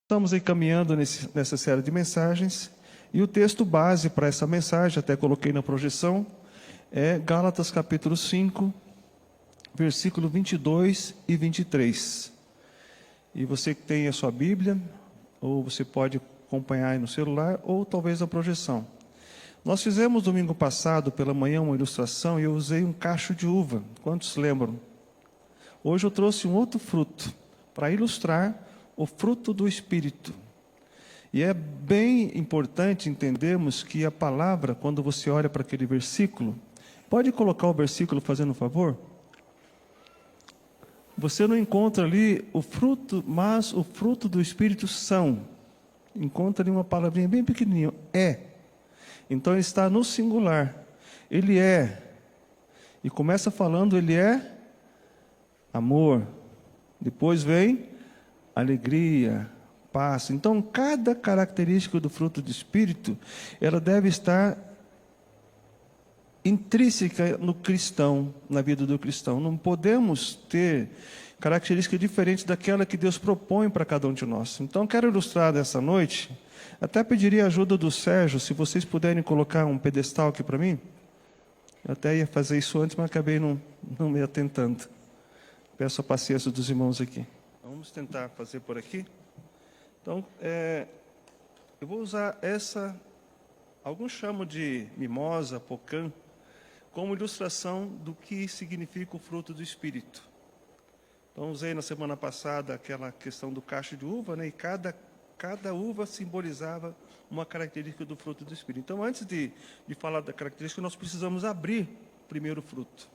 Estamos aí caminhando nessa série de mensagens, e o texto base para essa mensagem, até coloquei na projeção, é Gálatas capítulo 5, versículo 22 e 23. E você que tem a sua Bíblia, ou você pode acompanhar aí no celular, ou talvez na projeção. Nós fizemos domingo passado, pela manhã, uma ilustração, e eu usei um cacho de uva. Quantos lembram? Hoje eu trouxe um outro fruto, para ilustrar o fruto do Espírito. E é bem importante entendermos que a palavra, quando você olha para aquele versículo, pode colocar o versículo fazendo um favor? Você não encontra ali o fruto, mas o fruto do Espírito são. Encontra ali uma palavrinha bem pequenininha, é. Então ele está no singular. Ele é. E começa falando, ele é amor. Depois vem alegria, paz. Então, cada característica do fruto do Espírito, ela deve estar intrínseca no cristão, na vida do cristão. Não podemos ter características diferentes daquela que Deus propõe para cada um de nós. Então, quero ilustrar dessa noite, até pediria a ajuda do Sérgio, se vocês puderem colocar um pedestal aqui para mim. Eu até ia fazer isso antes, mas acabei não me atentando. Peço a paciência dos irmãos aqui. Vamos tentar fazer por aqui. Então, eu vou usar alguns chamam de mimosa, pocã, como ilustração do que significa o fruto do Espírito. Então, usei na semana passada aquela questão do cacho de uva, né? E cada uva simbolizava uma característica do fruto do Espírito. Então, antes de falar da característica, nós precisamos abrir primeiro o fruto.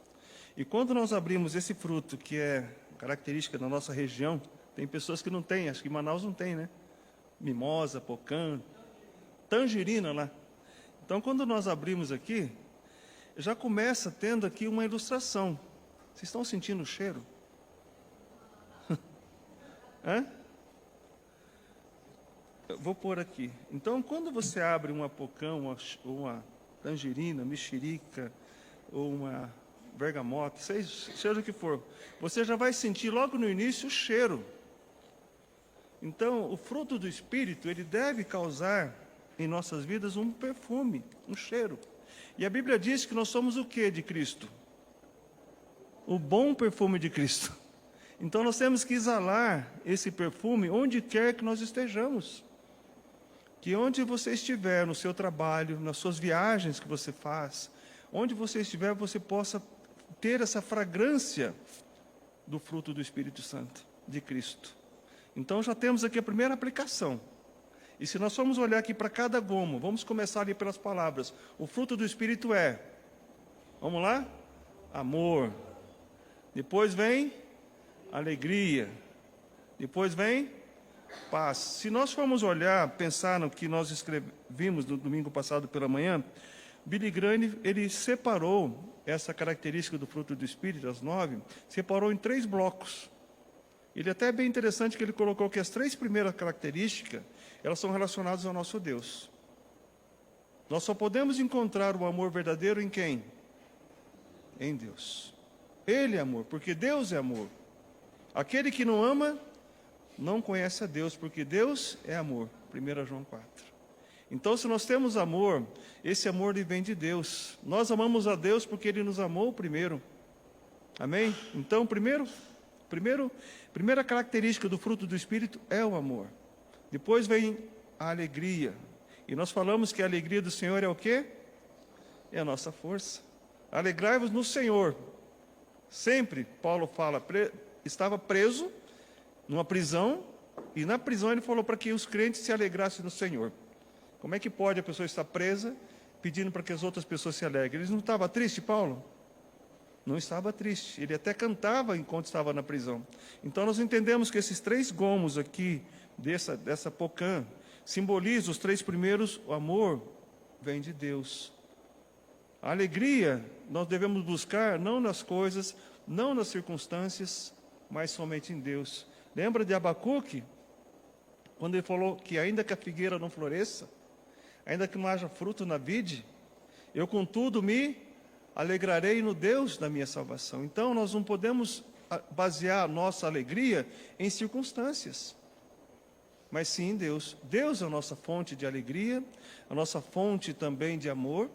E quando nós abrimos esse fruto, que é característica da nossa região, tem pessoas que não têm, acho que em Manaus não tem, né? Mimosa, pocã, tangerina lá. Então, quando nós abrimos aqui, já começa tendo aqui uma ilustração. Vocês estão sentindo o cheiro? Hã? Eu vou pôr aqui. Então, quando você abre uma pocã, uma tangerina, mexerica, ou uma bergamota, seja o que for, você já vai sentir logo no início o cheiro. Então, o fruto do Espírito, ele deve causar em nossas vidas um perfume, um cheiro. E a Bíblia diz que nós somos o que de Cristo? O bom perfume de Cristo. Então, nós temos que exalar esse perfume onde quer que nós estejamos. Que onde você estiver, no seu trabalho, nas suas viagens que você faz, onde você estiver, você possa ter essa fragrância do fruto do Espírito Santo, de Cristo. Então, já temos aqui a primeira aplicação. E se nós formos olhar aqui para cada gomo, vamos começar ali pelas palavras. O fruto do Espírito é, vamos lá? Amor. Depois vem alegria. Depois vem paz. Se nós formos olhar, pensar no que nós escrevimos no domingo passado pela manhã, Billy Graham, ele separou essa característica do fruto do Espírito, as 9, separou em 3 blocos. Ele é até bem interessante que ele colocou que as 3 primeiras características, elas são relacionadas ao nosso Deus. Nós só podemos encontrar o amor verdadeiro em quem? Em Deus. Ele é amor, porque Deus é amor. Aquele que não ama, não conhece a Deus, porque Deus é amor. 1 João 4. Então, se nós temos amor, esse amor vem de Deus. Nós amamos a Deus porque Ele nos amou primeiro. Amém? Então, primeira característica do fruto do Espírito é o amor. Depois vem a alegria. E nós falamos que a alegria do Senhor é o quê? É a nossa força. Alegrai-vos no Senhor. Sempre, Paulo fala, estava preso numa prisão, e na prisão ele falou para que os crentes se alegrassem no Senhor. Como é que pode a pessoa estar presa pedindo para que as outras pessoas se alegrem? Ele não estava triste, Paulo? Não estava triste. Ele até cantava enquanto estava na prisão. Então, nós entendemos que esses 3 gomos aqui, dessa pocã, simbolizam os 3 primeiros. O amor vem de Deus. A alegria nós devemos buscar não nas coisas, não nas circunstâncias, mas somente em Deus. Lembra de Abacuque? Quando ele falou que ainda que a figueira não floresça, ainda que não haja fruto na vide, eu contudo me alegrarei no Deus da minha salvação. Então, nós não podemos basear a nossa alegria em circunstâncias. mas sim em Deus. Deus é a nossa fonte de alegria, a nossa fonte também de amor.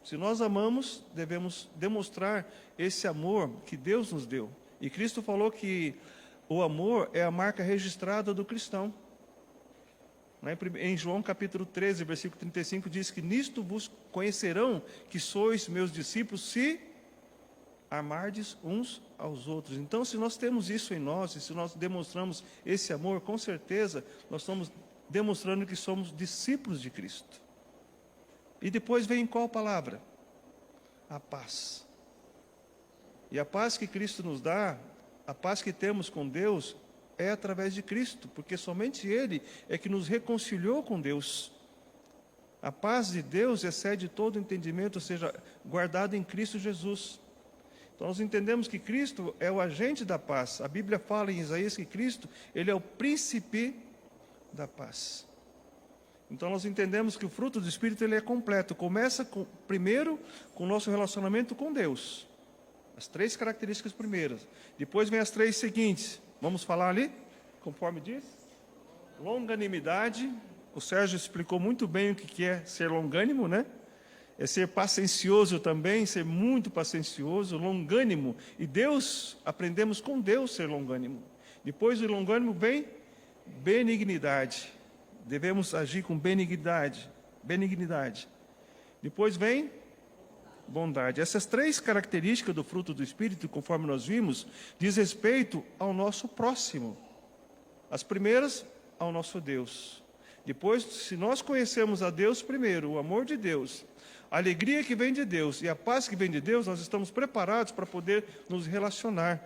Se nós amamos, devemos demonstrar esse amor que Deus nos deu. E Cristo falou que o amor é a marca registrada do cristão. Em João capítulo 13, versículo 35, diz que nisto vos conhecerão que sois meus discípulos, se amardes uns aos outros. Então, se nós temos isso em nós, e se nós demonstramos esse amor, com certeza, nós estamos demonstrando que somos discípulos de Cristo. E depois vem qual palavra? A paz. E a paz que Cristo nos dá, a paz que temos com Deus, é através de Cristo, porque somente Ele é que nos reconciliou com Deus. A paz de Deus excede todo entendimento, ou seja, guardado em Cristo Jesus. Então nós entendemos que Cristo é o agente da paz. A Bíblia fala em Isaías que Cristo, Ele é o príncipe da paz. Então nós entendemos que o fruto do Espírito ele é completo. Começa primeiro com o nosso relacionamento com Deus. As 3 características primeiras. Depois vem as 3 seguintes. Vamos falar ali, conforme diz? Longanimidade. O Sérgio explicou muito bem o que é ser longânimo, né? É ser paciencioso também, ser muito paciencioso, longânimo. E Deus, aprendemos com Deus ser longânimo. Depois do longânimo vem benignidade. Devemos agir com benignidade. Depois vem bondade. Essas 3 características do fruto do Espírito, conforme nós vimos, diz respeito ao nosso próximo. As primeiras, ao nosso Deus. Depois, se nós conhecemos a Deus primeiro, o amor de Deus, a alegria que vem de Deus e a paz que vem de Deus, nós estamos preparados para poder nos relacionar,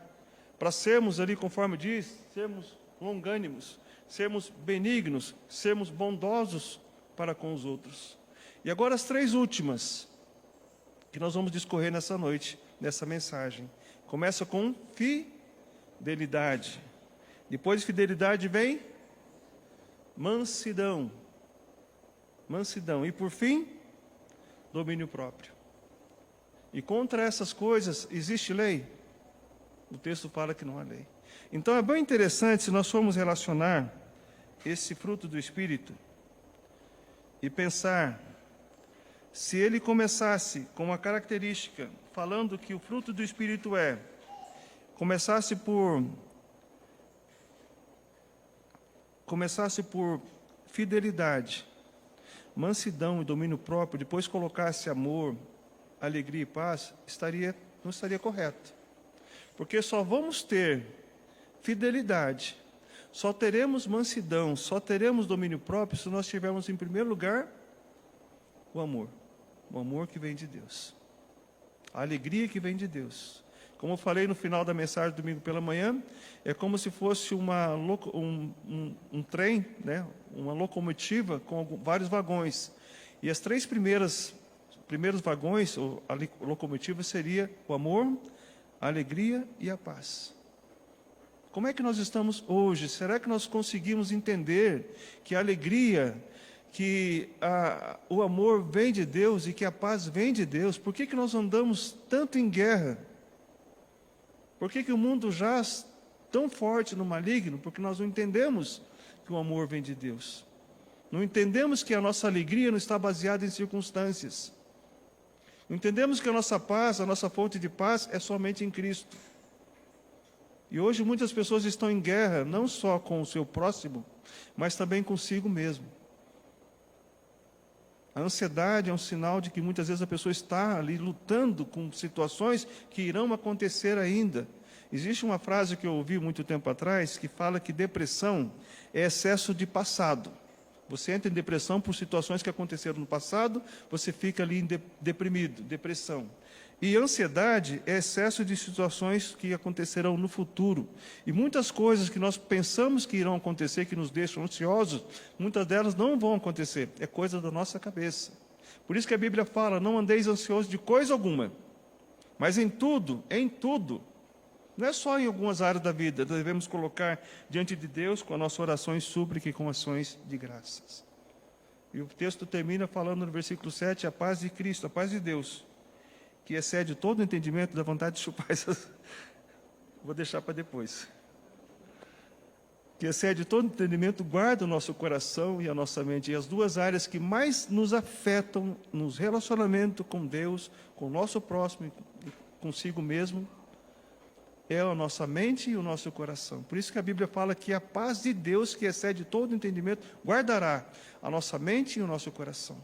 para sermos ali, conforme diz, sermos longânimos, sermos benignos, sermos bondosos para com os outros. E agora as 3 últimas, que nós vamos discorrer nessa noite, nessa mensagem. Começa com fidelidade. Depois de fidelidade vem mansidão. E por fim, domínio próprio. E contra essas coisas, existe lei? O texto fala que não há lei. Então é bem interessante se nós formos relacionar esse fruto do Espírito e pensar, se ele começasse com uma característica, falando que o fruto do Espírito começasse por fidelidade, mansidão e domínio próprio, depois colocasse amor, alegria e paz, não estaria correto. Porque só vamos ter fidelidade, só teremos mansidão, só teremos domínio próprio se nós tivermos em primeiro lugar o amor que vem de Deus, a alegria que vem de Deus. Como eu falei no final da mensagem domingo pela manhã, é como se fosse um trem, né? Uma locomotiva com vários vagões. E as 3 primeiros vagões, ou a locomotiva, seria o amor, a alegria e a paz. Como é que nós estamos hoje? Será que nós conseguimos entender que a alegria, que o amor vem de Deus e que a paz vem de Deus? Por que nós andamos tanto em guerra? Por que o mundo jaz tão forte no maligno? Porque nós não entendemos que o amor vem de Deus. Não entendemos que a nossa alegria não está baseada em circunstâncias. Não entendemos que a nossa paz, a nossa fonte de paz é somente em Cristo. E hoje muitas pessoas estão em guerra, não só com o seu próximo, mas também consigo mesmo. A ansiedade é um sinal de que muitas vezes a pessoa está ali lutando com situações que irão acontecer ainda. Existe uma frase que eu ouvi muito tempo atrás, que fala que depressão é excesso de passado. Você entra em depressão por situações que aconteceram no passado, você fica ali deprimido, depressão. E ansiedade é excesso de situações que acontecerão no futuro. E muitas coisas que nós pensamos que irão acontecer, que nos deixam ansiosos, muitas delas não vão acontecer. É coisa da nossa cabeça. Por isso que a Bíblia fala, não andeis ansiosos de coisa alguma. Mas em tudo, não é só em algumas áreas da vida, devemos colocar diante de Deus com a nossa oração e súplica e com ações de graças. E o texto termina falando no versículo 7, a paz de Cristo, a paz de Deus, que excede todo o entendimento da vontade de chupar essas... Vou deixar para depois. que excede todo entendimento, guarda o nosso coração e a nossa mente. E as duas áreas que mais nos afetam nos relacionamentos com Deus, com o nosso próximo e consigo mesmo, é a nossa mente e o nosso coração. Por isso que a Bíblia fala que a paz de Deus, que excede todo entendimento, guardará a nossa mente e o nosso coração.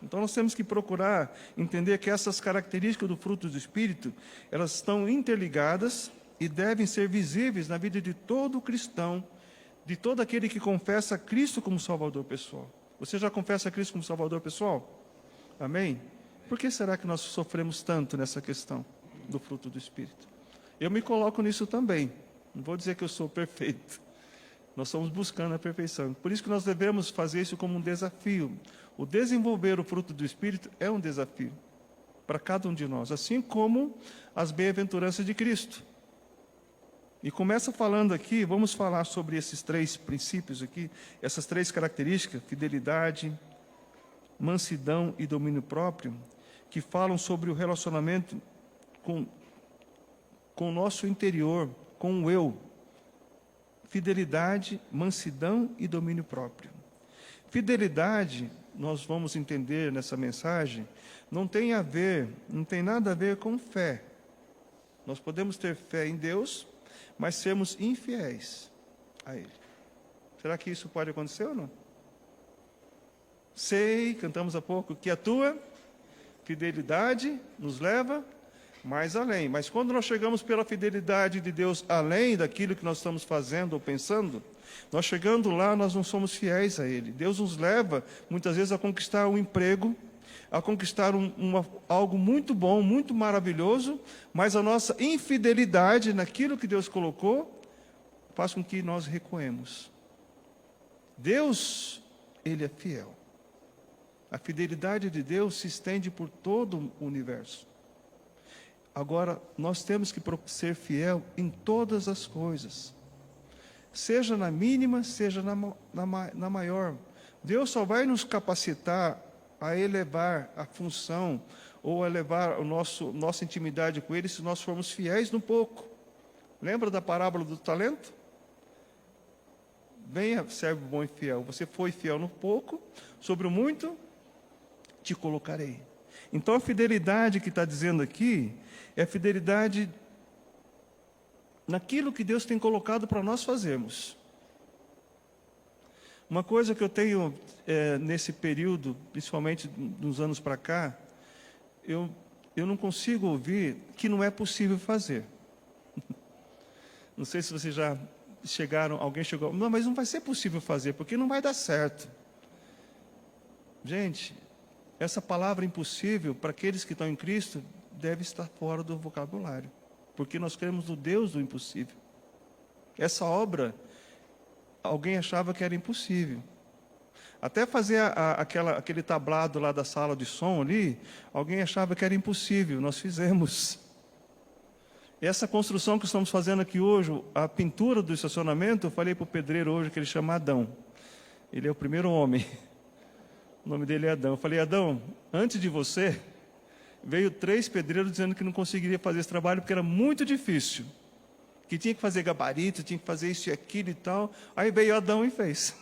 Então nós temos que procurar entender que essas características do fruto do Espírito, elas estão interligadas e devem ser visíveis na vida de todo cristão, de todo aquele que confessa Cristo como Salvador pessoal. Você já confessa Cristo como Salvador pessoal? Amém? Por que será que nós sofremos tanto nessa questão do fruto do Espírito? Eu me coloco nisso também. Não vou dizer que eu sou perfeito. Nós estamos buscando a perfeição. Por isso que nós devemos fazer isso como um desafio. O desenvolver o fruto do Espírito é um desafio para cada um de nós, assim como as bem-aventuranças de Cristo. E começa falando aqui, vamos falar sobre esses três princípios aqui, essas três características, fidelidade, mansidão e domínio próprio, que falam sobre o relacionamento com o nosso interior, com o eu. Fidelidade, mansidão e domínio próprio. Fidelidade, nós vamos entender nessa mensagem, não tem nada a ver com fé. Nós podemos ter fé em Deus, mas sermos infiéis a Ele. Será que isso pode acontecer ou não? Sei, cantamos há pouco, que a tua fidelidade nos leva mais além. Mas quando nós chegamos pela fidelidade de Deus além daquilo que nós estamos fazendo ou pensando, nós chegando lá, nós não somos fiéis a Ele. Deus nos leva, muitas vezes, a conquistar um emprego, a conquistar algo muito bom, muito maravilhoso, mas a nossa infidelidade naquilo que Deus colocou faz com que nós recuemos. Deus, Ele é fiel. A fidelidade de Deus se estende por todo o universo. Agora, nós temos que ser fiel em todas as coisas. Seja na mínima, seja na maior. Deus só vai nos capacitar a elevar a função ou a elevar nossa intimidade com Ele se nós formos fiéis no pouco. Lembra da parábola do talento? Venha, servo bom e fiel. Você foi fiel no pouco, sobre o muito te colocarei. Então a fidelidade que está dizendo aqui é a fidelidade naquilo que Deus tem colocado para nós fazermos. Uma coisa que eu tenho nesse período, principalmente nos anos para cá, eu não consigo ouvir que não é possível fazer. Não sei se vocês já chegaram, alguém chegou, não, mas não vai ser possível fazer, porque não vai dar certo. Gente, essa palavra impossível, para aqueles que estão em Cristo, deve estar fora do vocabulário, porque nós cremos no Deus do impossível. Essa obra, alguém achava que era impossível. Até fazer aquele tablado lá da sala de som ali, alguém achava que era impossível, nós fizemos. Essa construção que estamos fazendo aqui hoje, a pintura do estacionamento, eu falei para o pedreiro hoje que ele chama Adão. Ele é o primeiro homem. O nome dele é Adão. Eu falei, Adão, antes de você, veio 3 pedreiros dizendo que não conseguiria fazer esse trabalho porque era muito difícil. Que tinha que fazer gabarito, tinha que fazer isso e aquilo e tal. Aí veio Adão e fez.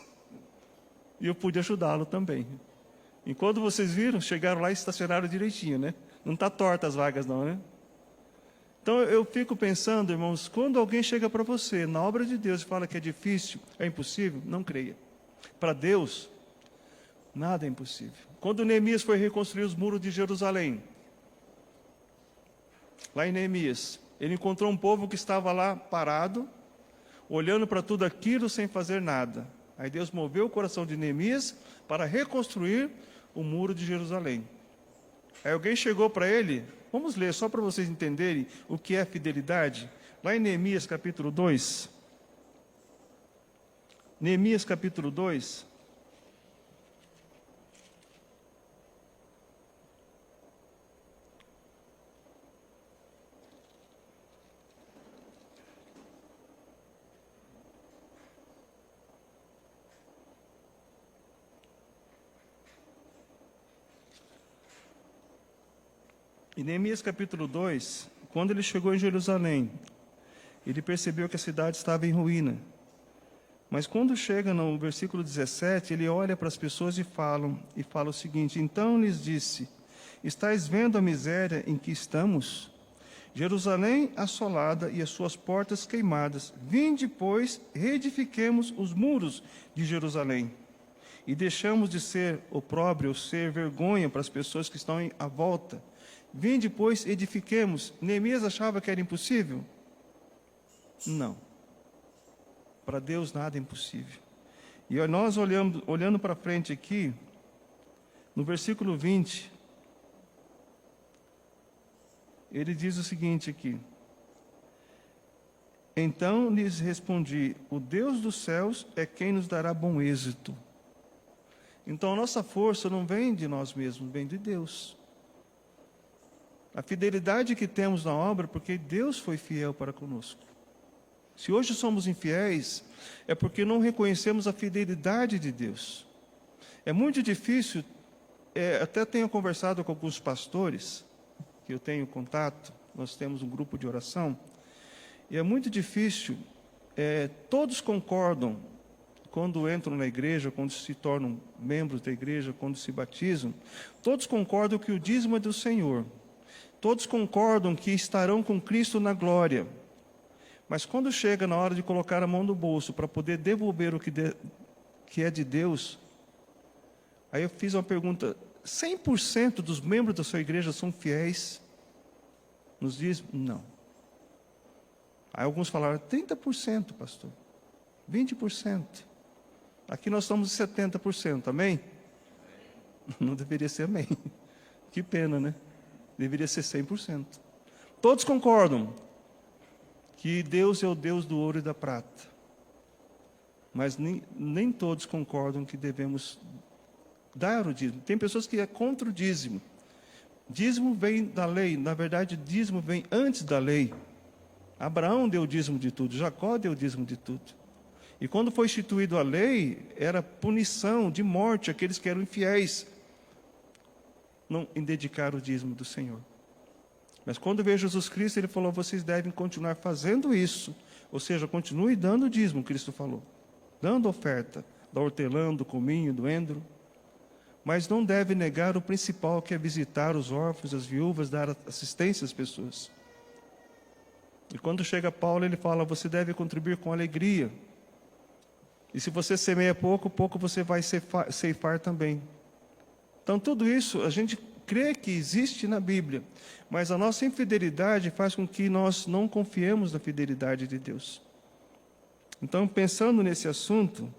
E eu pude ajudá-lo também. Enquanto vocês viram, chegaram lá e estacionaram direitinho, né? Não está torta as vagas não, né? Então eu fico pensando, irmãos, quando alguém chega para você, na obra de Deus, e fala que é difícil, é impossível, não creia. Para Deus, nada é impossível. Quando Neemias foi reconstruir os muros de Jerusalém, lá em Neemias, ele encontrou um povo que estava lá parado, olhando para tudo aquilo sem fazer nada. Aí Deus moveu o coração de Neemias para reconstruir o muro de Jerusalém. Aí alguém chegou para ele, vamos ler só para vocês entenderem o que é fidelidade. Lá em Neemias capítulo 2. Neemias capítulo 2. Em Neemias capítulo 2, quando ele chegou em Jerusalém, ele percebeu que a cidade estava em ruína. Mas quando chega no versículo 17, ele olha para as pessoas e fala o seguinte: então lhes disse: estais vendo a miséria em que estamos? Jerusalém assolada e as suas portas queimadas. Vinde, pois, reedifiquemos os muros de Jerusalém. E deixamos de ser opróbrio, ou ser vergonha para as pessoas que estão à volta. Vinde, pois, edifiquemos. Neemias achava que era impossível? Não. Para Deus nada é impossível. E nós olhando para frente aqui, no versículo 20, ele diz o seguinte aqui: então lhes respondi, o Deus dos céus é quem nos dará bom êxito. Então a nossa força não vem de nós mesmos, vem de Deus. A fidelidade que temos na obra, porque Deus foi fiel para conosco. Se hoje somos infiéis, é porque não reconhecemos a fidelidade de Deus. É muito difícil, até tenho conversado com alguns pastores, que eu tenho contato, nós temos um grupo de oração, e é muito difícil, todos concordam, quando entram na igreja, quando se tornam membros da igreja, quando se batizam, todos concordam que o dízimo é do Senhor, todos concordam que estarão com Cristo na glória, mas quando chega na hora de colocar a mão no bolso para poder devolver o que é de Deus, aí eu fiz uma pergunta: 100% dos membros da sua igreja são fiéis nos dízimos? Não. Aí alguns falaram: 30%, pastor, 20%. Aqui nós somos 70%, amém? Não deveria ser amém. Que pena, né? Deveria ser 100%. Todos concordam que Deus é o Deus do ouro e da prata. Mas nem todos concordam que devemos dar o dízimo. Tem pessoas que é contra o dízimo. Dízimo vem da lei. Na verdade, dízimo vem antes da lei. Abraão deu o dízimo de tudo. Jacó deu o dízimo de tudo. E quando foi instituído a lei, era punição de morte àqueles que eram infiéis em dedicar o dízimo do Senhor. Mas quando veio Jesus Cristo, ele falou: vocês devem continuar fazendo isso. Ou seja, continue dando o dízimo, Cristo falou. Dando oferta, da hortelã, do cominho, do endro. Mas não deve negar o principal, que é visitar os órfãos, as viúvas, dar assistência às pessoas. E quando chega Paulo, ele fala: você deve contribuir com alegria. E se você semeia pouco, pouco você vai ceifar também. Então tudo isso a gente crê que existe na Bíblia, mas a nossa infidelidade faz com que nós não confiemos na fidelidade de Deus. Então, pensando nesse assunto,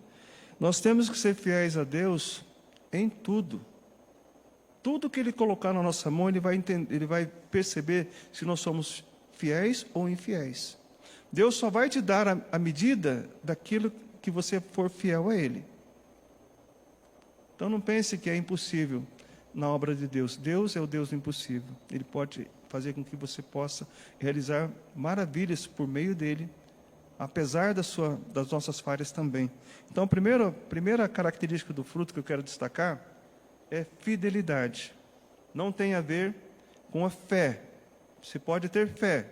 nós temos que ser fiéis a Deus em tudo. Tudo que Ele colocar na nossa mão, Ele vai perceber se nós somos fiéis ou infiéis. Deus só vai te dar a medida daquilo que você for fiel a Ele. Então não pense que é impossível na obra de Deus. Deus é o Deus do impossível. Ele pode fazer com que você possa realizar maravilhas por meio dele, apesar das nossas falhas também. Então, a primeira característica do fruto que eu quero destacar é fidelidade. Não tem a ver com a fé. Você pode ter fé,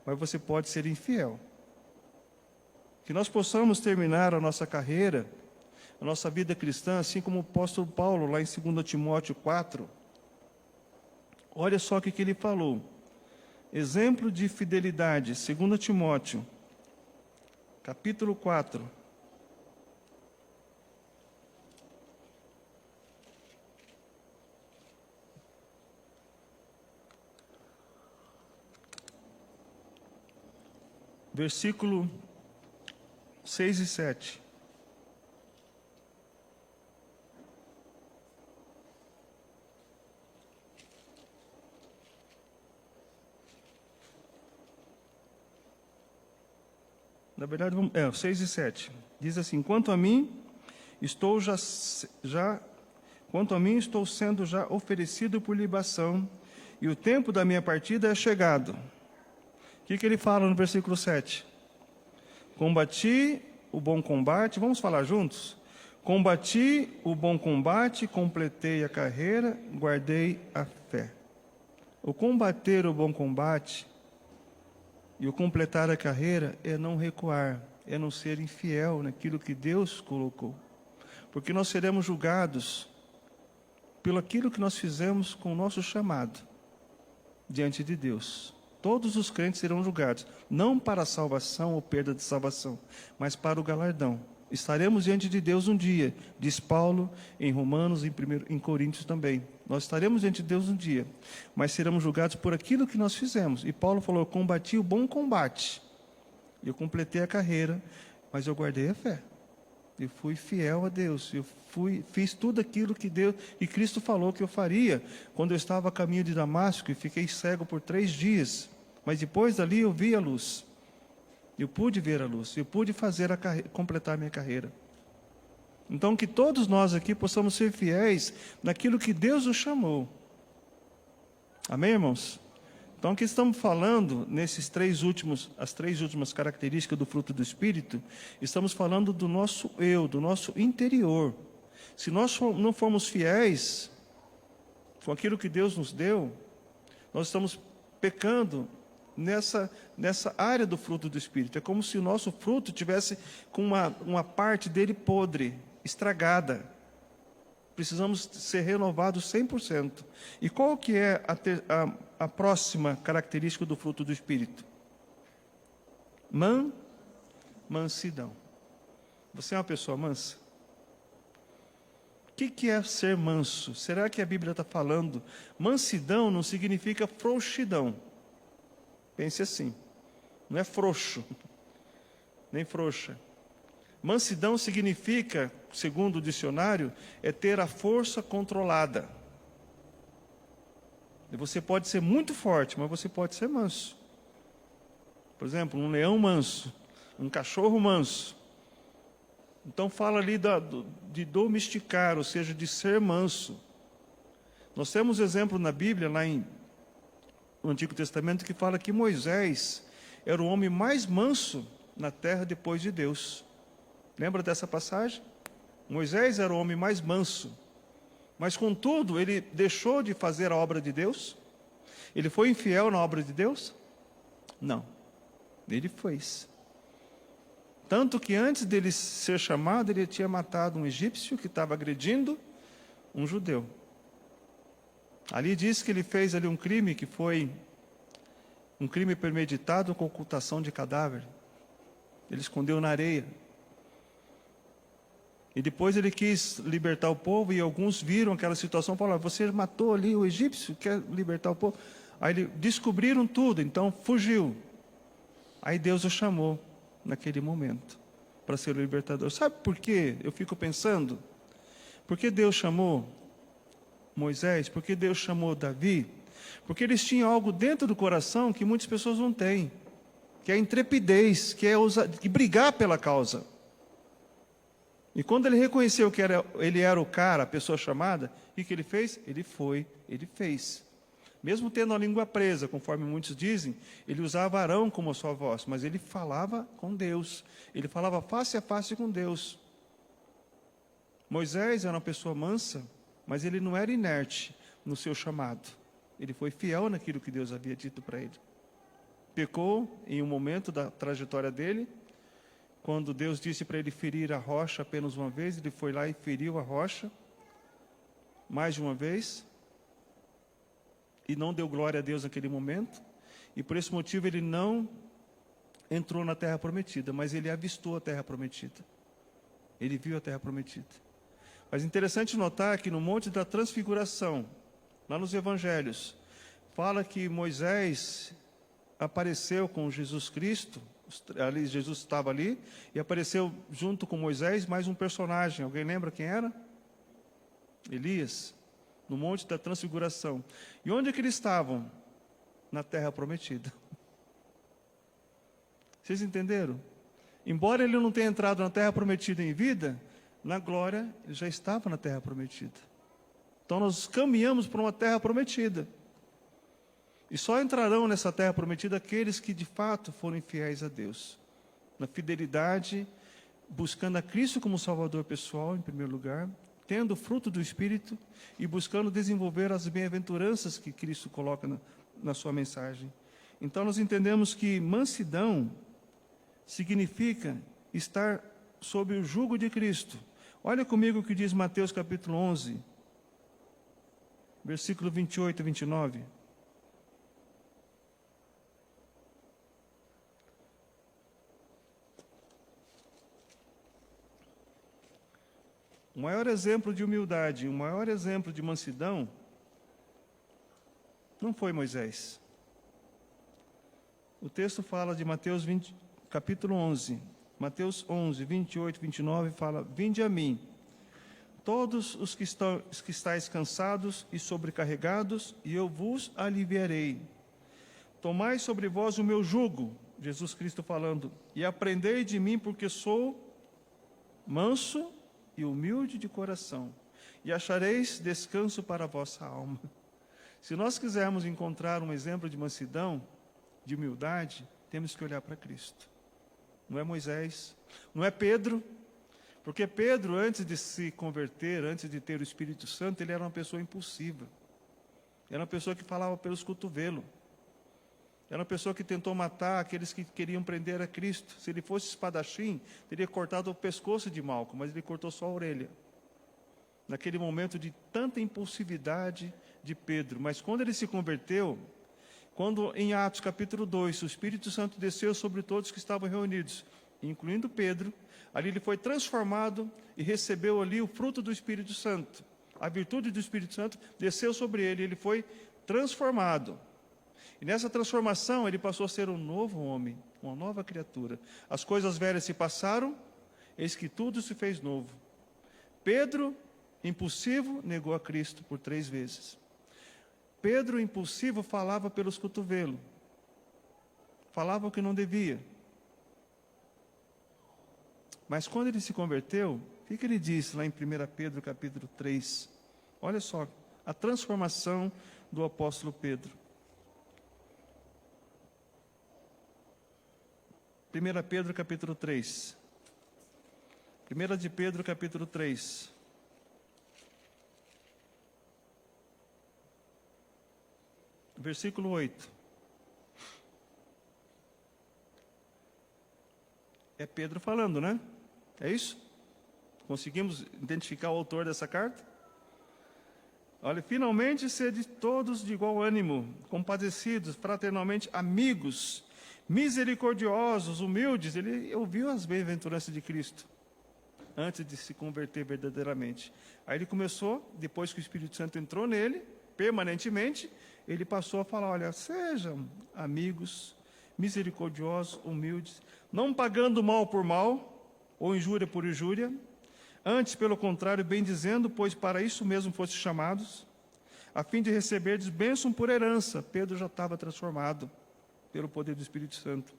mas você pode ser infiel. Que nós possamos terminar a nossa carreira, a nossa vida cristã, assim como o apóstolo Paulo, lá em 2 Timóteo 4. Olha só o que ele falou. Exemplo de fidelidade, 2 Timóteo, capítulo 4. Versículo 6 e 7. Na verdade, 6 e 7. Diz assim: quanto a mim, estou sendo já oferecido por libação, e o tempo da minha partida é chegado. O que ele fala no versículo 7? Combati o bom combate, vamos falar juntos? Combati o bom combate, completei a carreira, guardei a fé. O combater o bom combate e o completar a carreira é não recuar, é não ser infiel naquilo que Deus colocou. Porque nós seremos julgados pelo aquilo que nós fizemos com o nosso chamado diante de Deus. Todos os crentes serão julgados, não para a salvação ou perda de salvação, mas para o galardão. Estaremos diante de Deus um dia, diz Paulo em Romanos, em Coríntios também. Nós estaremos diante de Deus um dia, mas seremos julgados por aquilo que nós fizemos. E Paulo falou: eu combati o bom combate, eu completei a carreira, mas eu guardei a fé. Eu fui fiel a Deus, fiz tudo aquilo que Deus e Cristo falou que eu faria, quando eu estava a caminho de Damasco e fiquei cego por 3 dias. Mas depois dali eu vi a luz. Eu pude ver a luz, eu pude completar a minha carreira. Então, que todos nós aqui possamos ser fiéis naquilo que Deus nos chamou. Amém, irmãos? Então, aqui estamos falando, as 3 últimas características do fruto do Espírito, estamos falando do nosso eu, do nosso interior. Se nós não formos fiéis com aquilo que Deus nos deu, nós estamos pecando nessa área do fruto do Espírito. É como se o nosso fruto tivesse com uma parte dele podre, estragada. Precisamos ser renovados 100%. E qual que é a próxima característica do fruto do Espírito? Mansidão. Você é uma pessoa mansa? O que é ser manso? Será que a Bíblia está falando? Mansidão não significa frouxidão. Pense assim, não é frouxo, nem frouxa. Mansidão significa, segundo o dicionário, é ter a força controlada. E você pode ser muito forte, mas você pode ser manso. Por exemplo, um leão manso, um cachorro manso. Então fala ali de domesticar, ou seja, de ser manso. Nós temos exemplo na Bíblia, lá no Antigo Testamento, que fala que Moisés era o homem mais manso na terra depois de Deus. Lembra dessa passagem? Moisés era o homem mais manso, mas contudo ele deixou de fazer a obra de Deus? Ele foi infiel na obra de Deus? Não, ele fez. Tanto que antes dele ser chamado, ele tinha matado um egípcio que estava agredindo um judeu. Ali diz que ele fez ali um crime que foi um crime premeditado com ocultação de cadáver. Ele escondeu na areia. E depois ele quis libertar o povo e alguns viram aquela situação e falaram: você matou ali o egípcio, quer libertar o povo? Aí descobriram tudo, então fugiu. Aí Deus o chamou naquele momento para ser o libertador. Sabe por quê? Eu fico pensando. Por que Deus chamou Moisés? Por que Deus chamou Davi? Porque eles tinham algo dentro do coração que muitas pessoas não têm, que é a intrepidez, que é que brigar pela causa. E quando ele reconheceu que ele era o cara, a pessoa chamada, o que ele fez? Ele fez. Mesmo tendo a língua presa, conforme muitos dizem, ele usava Arão como a sua voz, mas ele falava com Deus. Ele falava face a face com Deus. Moisés era uma pessoa mansa, mas ele não era inerte no seu chamado. Ele foi fiel naquilo que Deus havia dito para ele. Pecou em um momento da trajetória dele, quando Deus disse para ele ferir a rocha apenas uma vez, ele foi lá e feriu a rocha mais de uma vez, e não deu glória a Deus naquele momento, e por esse motivo ele não entrou na terra prometida, mas ele avistou a terra prometida. Ele viu a terra prometida. Mas interessante notar que no Monte da Transfiguração, lá nos Evangelhos, fala que Moisés apareceu com Jesus Cristo, ali Jesus estava ali, e apareceu junto com Moisés mais um personagem. Alguém lembra quem era? Elias, no Monte da Transfiguração. E onde é que eles estavam? Na terra prometida. Vocês entenderam? Embora ele não tenha entrado na terra prometida em vida, na glória ele já estava na terra prometida. Então nós caminhamos para uma terra prometida. E só entrarão nessa terra prometida aqueles que de fato forem fiéis a Deus. Na fidelidade, buscando a Cristo como Salvador pessoal, em primeiro lugar, tendo o fruto do Espírito e buscando desenvolver as bem-aventuranças que Cristo coloca na sua mensagem. Então nós entendemos que mansidão significa estar sob o jugo de Cristo. Olha comigo o que diz Mateus capítulo 11, versículo 28 e 29. O maior exemplo de humildade, o maior exemplo de mansidão, não foi Moisés. O texto fala de Mateus 20, capítulo 11. Mateus 11, 28 e 29 fala: Vinde a mim, todos os que estáis cansados e sobrecarregados, e eu vos aliviarei. Tomai sobre vós o meu jugo, Jesus Cristo falando, e aprendei de mim, porque sou manso e humilde de coração, e achareis descanso para a vossa alma. Se nós quisermos encontrar um exemplo de mansidão, de humildade, temos que olhar para Cristo. Não é Moisés, não é Pedro, porque Pedro, antes de se converter, antes de ter o Espírito Santo, ele era uma pessoa impulsiva. Era uma pessoa que falava pelos cotovelos. Era uma pessoa que tentou matar aqueles que queriam prender a Cristo. Se ele fosse espadachim, teria cortado o pescoço de Malco, mas ele cortou só a orelha. Naquele momento de tanta impulsividade de Pedro. Mas quando ele se converteu, quando em Atos capítulo 2, o Espírito Santo desceu sobre todos que estavam reunidos, incluindo Pedro, ali ele foi transformado e recebeu ali o fruto do Espírito Santo. A virtude do Espírito Santo desceu sobre ele, ele foi transformado. E nessa transformação ele passou a ser um novo homem, uma nova criatura. As coisas velhas se passaram, eis que tudo se fez novo. Pedro, impulsivo, negou a Cristo por 3 vezes. Pedro, impulsivo, falava pelos cotovelos. Falava o que não devia. Mas quando ele se converteu, o que ele disse lá em 1 Pedro capítulo 3? Olha só, a transformação do apóstolo Pedro. 1 Pedro capítulo 3. 1 de Pedro capítulo 3. Versículo 8. É Pedro falando, né? É isso? Conseguimos identificar o autor dessa carta? Olha, finalmente sede todos de igual ânimo, compadecidos, fraternalmente amigos, misericordiosos, humildes. Ele ouviu as bem-aventuranças de Cristo antes de se converter verdadeiramente. Aí ele começou, depois que o Espírito Santo entrou nele, permanentemente, ele passou a falar: olha, sejam amigos, misericordiosos, humildes, não pagando mal por mal, ou injúria por injúria, antes, pelo contrário, bendizendo, pois para isso mesmo foste chamados, a fim de receberdes bênção por herança. Pedro já estava transformado pelo poder do Espírito Santo.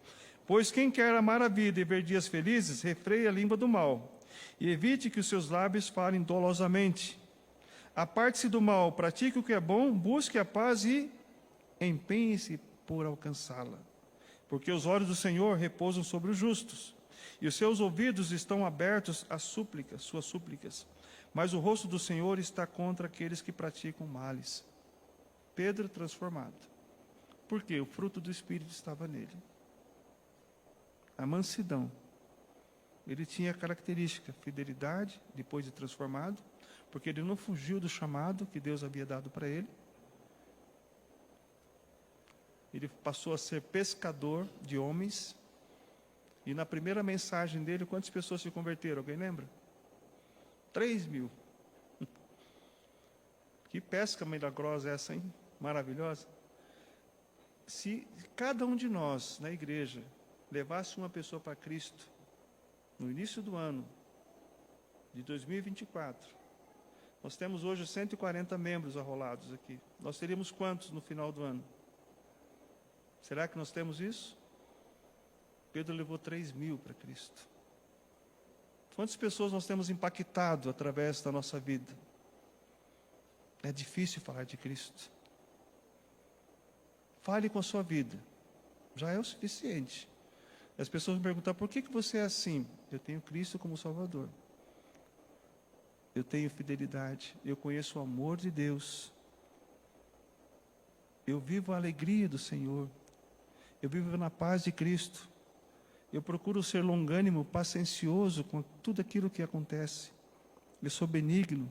Pois quem quer amar a vida e ver dias felizes, refreie a língua do mal, e evite que os seus lábios falem dolosamente. Aparte-se do mal, pratique o que é bom, busque a paz e empenhe-se por alcançá-la. Porque os olhos do Senhor repousam sobre os justos, e os seus ouvidos estão abertos às súplicas, suas súplicas. Mas o rosto do Senhor está contra aqueles que praticam males. Pedro transformado. Por quê? O fruto do Espírito estava nele. A mansidão. Ele tinha a característica, fidelidade, depois de transformado, porque ele não fugiu do chamado que Deus havia dado para ele. Ele passou a ser pescador de homens. E na primeira mensagem dele, quantas pessoas se converteram? Alguém lembra? 3.000. Que pesca milagrosa é essa, hein? Maravilhosa. Se cada um de nós, na igreja, levasse uma pessoa para Cristo, no início do ano de 2024, nós temos hoje 140 membros arrolados aqui. Nós teríamos quantos no final do ano? Será que nós temos isso? Pedro levou 3.000 para Cristo. Quantas pessoas nós temos impactado através da nossa vida? É difícil falar de Cristo. Fale com a sua vida. Já é o suficiente. As pessoas me perguntam: por que você é assim? Eu tenho Cristo como Salvador. Eu tenho fidelidade. Eu conheço o amor de Deus. Eu vivo a alegria do Senhor. Eu vivo na paz de Cristo. Eu procuro ser longânimo, paciencioso com tudo aquilo que acontece. Eu sou benigno.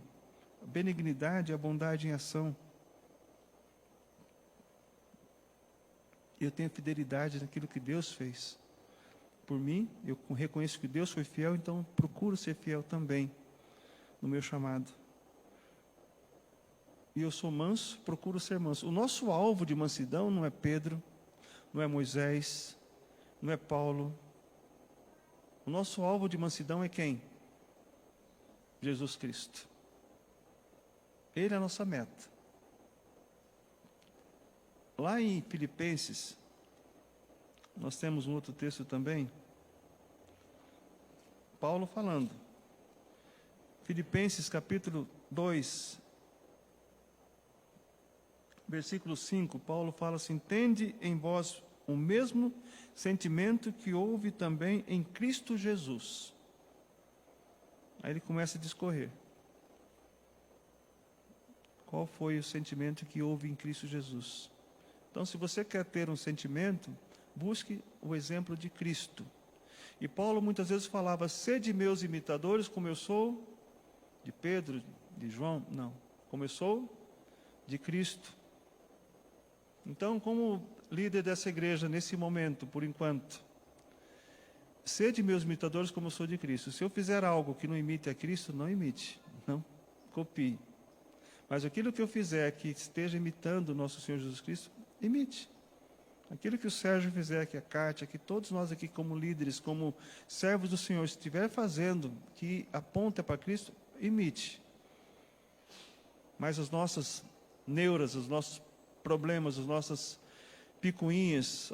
A benignidade é a bondade em ação. Eu tenho fidelidade naquilo que Deus fez por mim. Eu reconheço que Deus foi fiel, então procuro ser fiel também no meu chamado. E eu sou manso, procuro ser manso. O nosso alvo de mansidão não é Pedro, não é Moisés, não é Paulo. O nosso alvo de mansidão é quem? Jesus Cristo. Ele é a nossa meta. Lá em Filipenses, nós temos um outro texto também, Paulo falando. Filipenses capítulo 2, versículo 5, Paulo fala assim: tende em vós o mesmo sentimento que houve também em Cristo Jesus. Aí ele começa a discorrer. Qual foi o sentimento que houve em Cristo Jesus? Então, se você quer ter um sentimento, busque o exemplo de Cristo. E Paulo muitas vezes falava: sede meus imitadores, como eu sou de Pedro, de João. Não, como eu sou de Cristo. Então, como líder dessa igreja, nesse momento, por enquanto, sede meus imitadores como eu sou de Cristo. Se eu fizer algo que não imite a Cristo, não imite, não copie. Mas aquilo que eu fizer que esteja imitando o nosso Senhor Jesus Cristo, imite. Aquilo que o Sérgio fizer, que a Kátia, que todos nós aqui como líderes, como servos do Senhor, estiver fazendo, que aponta para Cristo, imite. Mas as nossas neuras, os nossos problemas, as nossas picuinhas,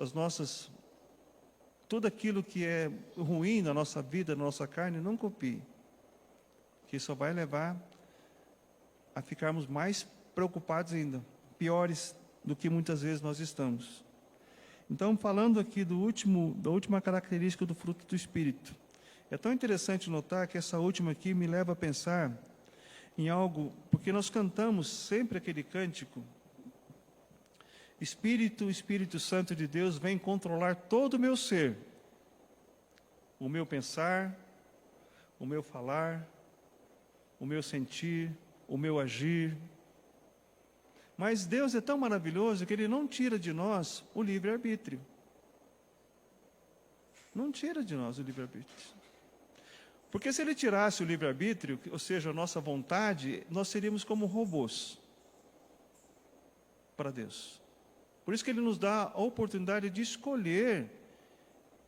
tudo aquilo que é ruim na nossa vida, na nossa carne, não copie. Que só vai levar a ficarmos mais preocupados ainda, piores do que muitas vezes nós estamos. Então, falando aqui da última característica do fruto do Espírito, é tão interessante notar que essa última aqui me leva a pensar em algo, porque nós cantamos sempre aquele cântico: Espírito, Espírito Santo de Deus, vem controlar todo o meu ser, o meu pensar, o meu falar, o meu sentir, o meu agir. Mas Deus é tão maravilhoso que Ele não tira de nós o livre-arbítrio. Não tira de nós o livre-arbítrio. Porque se Ele tirasse o livre-arbítrio, ou seja, a nossa vontade, nós seríamos como robôs para Deus. Por isso que Ele nos dá a oportunidade de escolher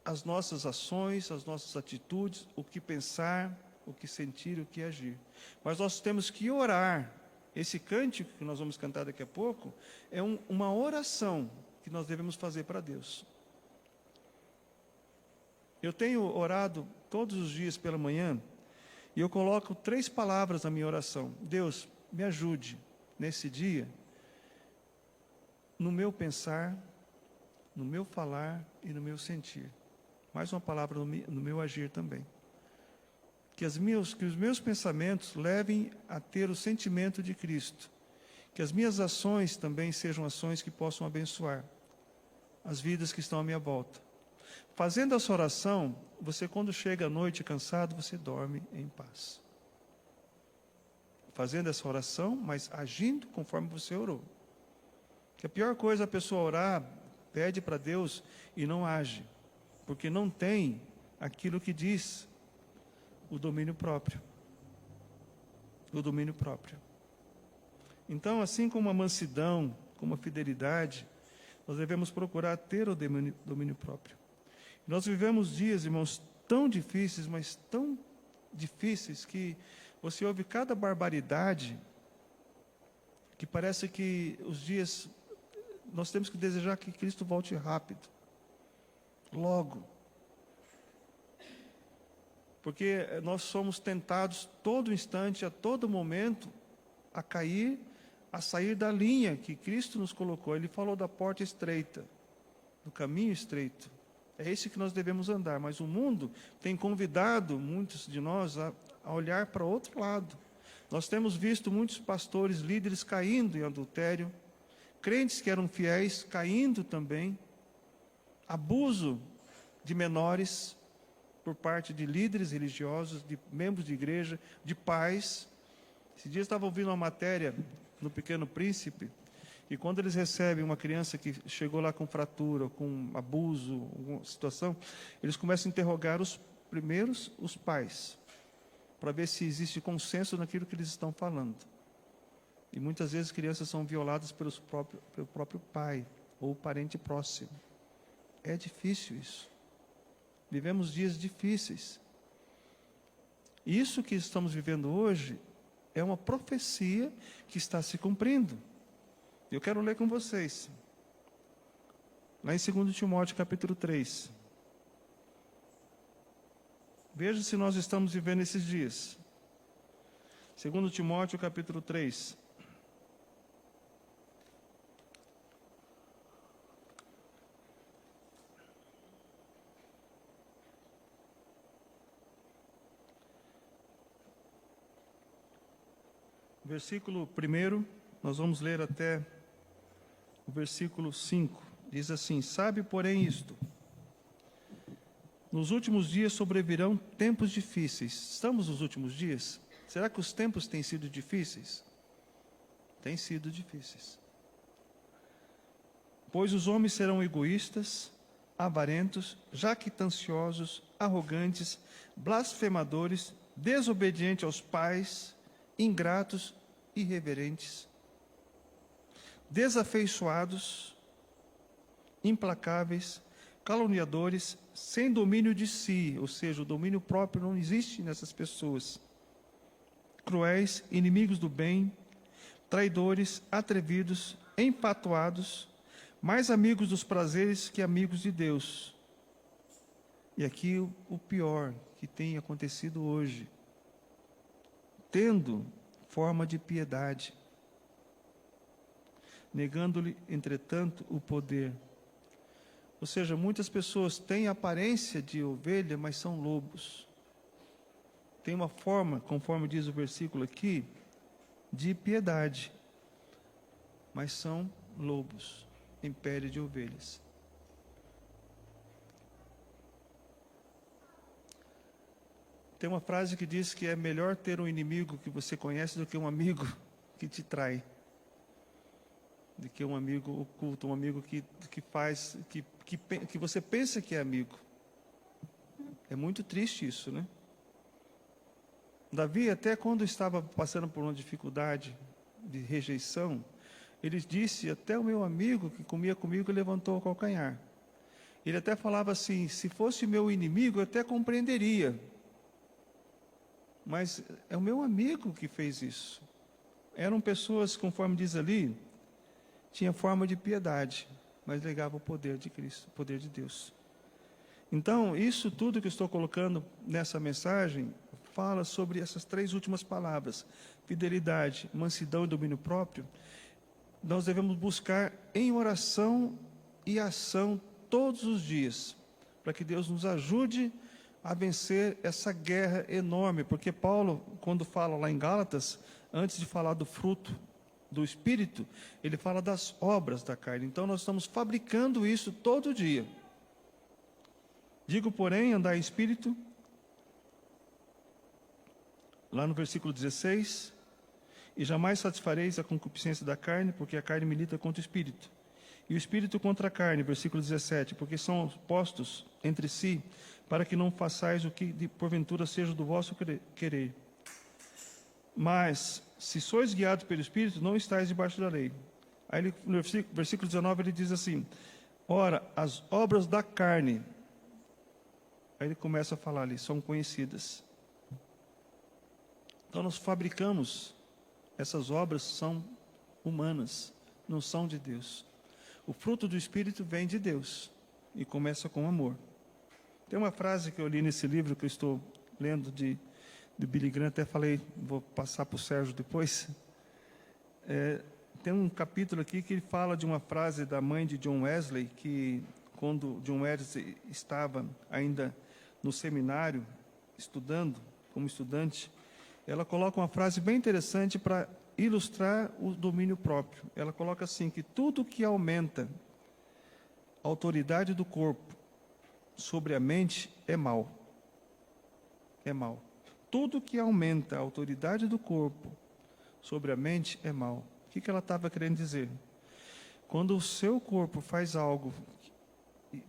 as nossas ações, as nossas atitudes, o que pensar, o que sentir, o que agir. Mas nós temos que orar. Esse cântico que nós vamos cantar daqui a pouco é uma oração que nós devemos fazer para Deus. Eu tenho orado todos os dias pela manhã e eu coloco 3 palavras na minha oração. Deus, me ajude nesse dia, no meu pensar, no meu falar e no meu sentir. Mais uma palavra no meu agir também. Que os meus pensamentos levem a ter o sentimento de Cristo. Que as minhas ações também sejam ações que possam abençoar as vidas que estão à minha volta. Fazendo essa oração, você quando chega à noite cansado, você dorme em paz. Fazendo essa oração, mas agindo conforme você orou. Que a pior coisa é a pessoa orar, pede para Deus e não age. Porque não tem aquilo que diz o domínio próprio. O domínio próprio. Então, assim como a mansidão, como a fidelidade, nós devemos procurar ter o domínio próprio. Nós vivemos dias, irmãos, tão difíceis, mas tão difíceis, que você ouve cada barbaridade, que parece que os dias, nós temos que desejar que Cristo volte rápido. Logo. Porque nós somos tentados todo instante, a todo momento, a cair, a sair da linha que Cristo nos colocou. Ele falou da porta estreita, do caminho estreito. É esse que nós devemos andar. Mas o mundo tem convidado muitos de nós a olhar para outro lado. Nós temos visto muitos pastores, líderes caindo em adultério, crentes que eram fiéis caindo também, abuso de menores, por parte de líderes religiosos, de membros de igreja, de pais. Esse dia eu estava ouvindo uma matéria no Pequeno Príncipe, e quando eles recebem uma criança que chegou lá com fratura, com abuso, alguma situação, eles começam a interrogar os pais, para ver se existe consenso naquilo que eles estão falando. E muitas vezes crianças são violadas pelo próprio pai, ou parente próximo. É difícil isso. Vivemos dias difíceis. E isso que estamos vivendo hoje é uma profecia que está se cumprindo. Eu quero ler com vocês. Lá em 2 Timóteo, capítulo 3. Veja se nós estamos vivendo esses dias. 2 Timóteo, capítulo 3. Versículo 1, nós vamos ler até o versículo 5. Diz assim: sabe, porém, isto: nos últimos dias sobrevirão tempos difíceis. Estamos nos últimos dias? Será que os tempos têm sido difíceis? Têm sido difíceis. Pois os homens serão egoístas, avarentos, jactanciosos, arrogantes, blasfemadores, desobedientes aos pais, ingratos, irreverentes, desafeiçoados, implacáveis, caluniadores, sem domínio de si, ou seja, o domínio próprio não existe nessas pessoas, cruéis, inimigos do bem, traidores, atrevidos, empatuados, mais amigos dos prazeres que amigos de Deus. E aqui o pior que tem acontecido hoje: tendo forma de piedade, negando-lhe, entretanto, o poder. Ou seja, muitas pessoas têm aparência de ovelha, mas são lobos. Tem uma forma, conforme diz o versículo aqui, de piedade, mas são lobos em pele de ovelhas. Tem uma frase que diz que é melhor ter um inimigo que você conhece do que um amigo que te trai. Do que um amigo oculto, um amigo que faz, que você pensa que é amigo. É muito triste isso, né? Davi, até quando estava passando por uma dificuldade de rejeição, ele disse: até o meu amigo que comia comigo levantou o calcanhar. Ele até falava assim: se fosse meu inimigo, eu até compreenderia. Mas é o meu amigo que fez isso. Eram pessoas, conforme diz ali, tinha forma de piedade, mas negava o poder de Cristo, o poder de Deus. Então, isso tudo que eu estou colocando nessa mensagem fala sobre essas três últimas palavras: fidelidade, mansidão e domínio próprio. Nós devemos buscar em oração e ação todos os dias, para que Deus nos ajude a vencer essa guerra enorme. Porque Paulo, quando fala lá em Gálatas, antes de falar do fruto do Espírito, ele fala das obras da carne. Então nós estamos fabricando isso todo dia. Digo, porém, andar em Espírito, lá no versículo 16, e jamais satisfareis a concupiscência da carne, porque a carne milita contra o Espírito, e o Espírito contra a carne, versículo 17, porque são opostos entre si, para que não façais o que porventura seja do vosso querer. Mas, se sois guiados pelo Espírito, não estáis debaixo da lei. Aí, no versículo 19, ele diz assim: ora, as obras da carne, aí ele começa a falar ali, são conhecidas. Então, nós fabricamos, essas obras são humanas, não são de Deus. O fruto do Espírito vem de Deus e começa com amor. Tem uma frase que eu li nesse livro que eu estou lendo de Billy Graham, até falei, vou passar para o Sérgio depois. Tem um capítulo aqui que ele fala de uma frase da mãe de John Wesley, que quando John Wesley estava ainda no seminário, estudando, como estudante, ela coloca uma frase bem interessante para ilustrar o domínio próprio. Ela coloca assim, que tudo que aumenta a autoridade do corpo sobre a mente é mal. É mal. Tudo que aumenta a autoridade do corpo sobre a mente é mal. O que ela estava querendo dizer? Quando o seu corpo faz algo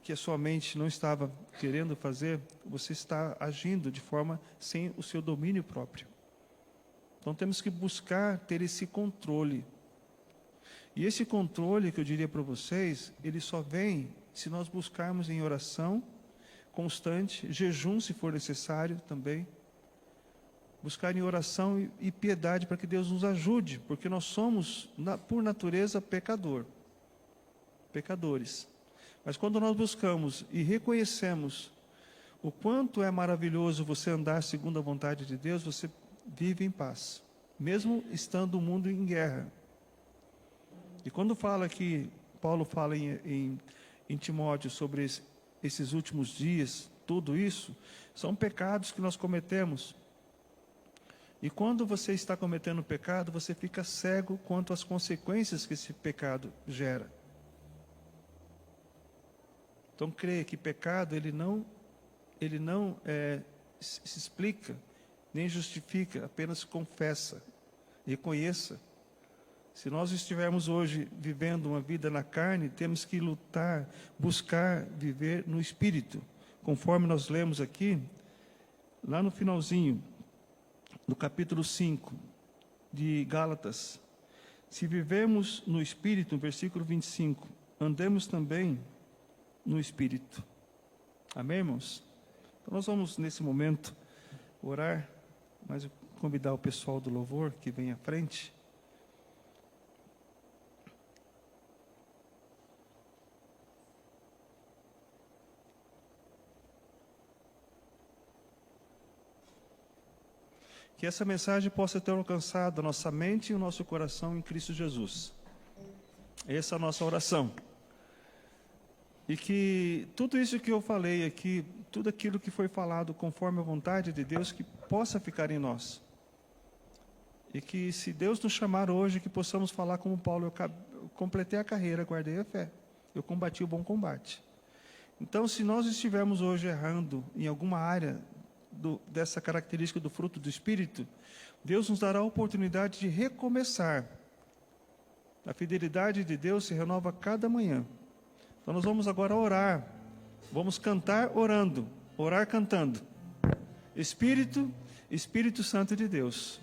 que a sua mente não estava querendo fazer, você está agindo de forma sem o seu domínio próprio. Então temos que buscar ter esse controle. E esse controle que eu diria para vocês, ele só vem se nós buscarmos em oração constante, jejum se for necessário também. Buscar em oração e piedade para que Deus nos ajude, porque nós somos, por natureza, pecadores. Mas quando nós buscamos e reconhecemos o quanto é maravilhoso você andar segundo a vontade de Deus, você vive em paz, mesmo estando o mundo em guerra. E quando Paulo fala em Timóteo sobre esses últimos dias, tudo isso, são pecados que nós cometemos. E quando você está cometendo pecado, você fica cego quanto às consequências que esse pecado gera. Então, creia que pecado, ele não se explica, nem justifica, apenas confessa, reconheça. Se nós estivermos hoje vivendo uma vida na carne, temos que lutar, buscar viver no Espírito. Conforme nós lemos aqui, lá no finalzinho, no capítulo 5 de Gálatas, se vivemos no Espírito, no versículo 25, andemos também no Espírito. Amém, irmãos? Então nós vamos, nesse momento, orar, mas eu convidar o pessoal do louvor que vem à frente. Que essa mensagem possa ter alcançado a nossa mente e o nosso coração em Cristo Jesus. Essa é a nossa oração. E que tudo isso que eu falei aqui, tudo aquilo que foi falado conforme a vontade de Deus, que possa ficar em nós. E que se Deus nos chamar hoje, que possamos falar como Paulo, eu completei a carreira, guardei a fé, eu combati o bom combate. Então, se nós estivermos hoje errando em alguma área dessa característica do fruto do Espírito, Deus nos dará a oportunidade de recomeçar. A fidelidade de Deus se renova cada manhã. Então nós vamos agora orar, vamos cantar orando, orar cantando. Espírito Santo de Deus,